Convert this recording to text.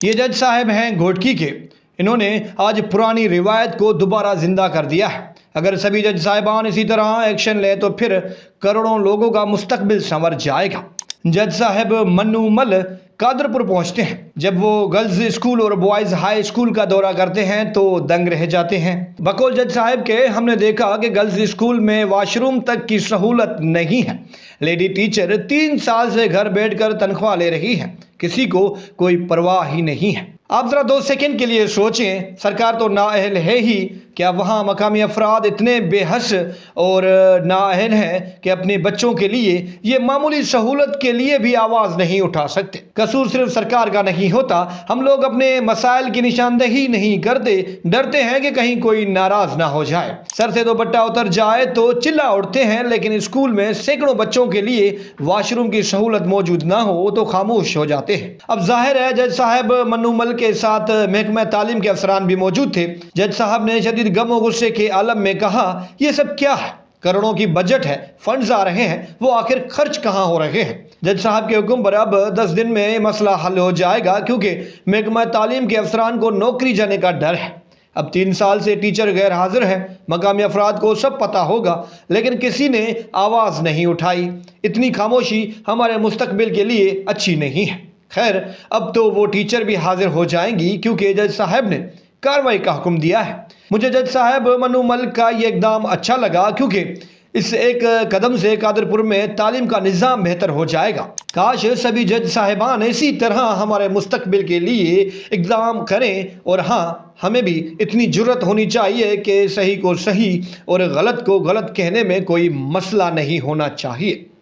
یہ جج صاحب ہیں گھوٹکی کے. انہوں نے آج پرانی روایت کو دوبارہ زندہ کر دیا ہے. اگر سبھی جج صاحبان اسی طرح ایکشن لیں تو پھر کروڑوں لوگوں کا مستقبل سنور جائے گا. جج صاحب منو مل قادرپور پہنچتے ہیں. جب وہ گرلز اسکول اور بوائز ہائی اسکول کا دورہ کرتے ہیں تو دنگ رہ جاتے ہیں. بقول جج صاحب کے ہم نے دیکھا کہ گرلز اسکول میں واش روم تک کی سہولت نہیں ہے. لیڈی ٹیچر 3 سال سے گھر بیٹھ کر تنخواہ لے رہی ہے. کسی کو کوئی پرواہ ہی نہیں ہے. آپ ذرا 2 سیکنڈ کے لیے سوچیں. سرکار تو نااہل ہے ہی، کیا وہاں مقامی افراد اتنے بے حس اور نااہل ہیں کہ اپنے بچوں کے لیے یہ معمولی سہولت کے لیے بھی آواز نہیں اٹھا سکتے؟ قصور صرف سرکار کا نہیں ہوتا. ہم لوگ اپنے مسائل کی نشاندہی نہیں کرتے، ڈرتے ہیں کہ کہیں کوئی ناراض نہ ہو جائے. سر سے دوپٹہ اتر جائے تو چلا اٹھتے ہیں، لیکن اسکول میں سینکڑوں بچوں کے لیے واش روم کی سہولت موجود نہ ہو تو خاموش ہو جاتے ہیں. اب ظاہر ہے جج صاحب منو مل کے ساتھ محکمہ تعلیم کے افسران بھی موجود تھے. جج صاحب نے شدید غم و غصے کے عالم میں کہا، یہ سب کیا ہے؟ کروڑوں کی بجٹ ہے، فنڈز آ رہے ہیں، وہ آخر خرچ کہاں ہو رہے ہیں؟ جج صاحب کے حکم پر اب 10 دن میں یہ مسئلہ حل ہو جائے گا، کیونکہ محکمہ تعلیم کے افسران کو نوکری جانے کا ڈر ہے. اب 3 سال سے ٹیچر غیر حاضر ہیں. مقامی افراد کو سب پتہ ہوگا، لیکن کسی نے آواز نہیں اٹھائی. اتنی خاموشی ہمارے مستقبل کے لیے اچھی نہیں ہے. خیر، اب تو وہ ٹیچر بھی حاضر ہو جائیں گی، کیونکہ جج صاحب نے کارروائی کا حکم دیا ہے. مجھے جج صاحب منو مل کا یہ اقدام اچھا لگا، کیونکہ اس ایک قدم سے قادرپور میں تعلیم کا نظام بہتر ہو جائے گا. کاش سبھی جج صاحبان اسی طرح ہمارے مستقبل کے لیے اقدام کریں. اور ہاں، ہمیں بھی اتنی جرت ہونی چاہیے کہ صحیح کو صحیح اور غلط کو غلط کہنے میں کوئی مسئلہ نہیں ہونا چاہیے.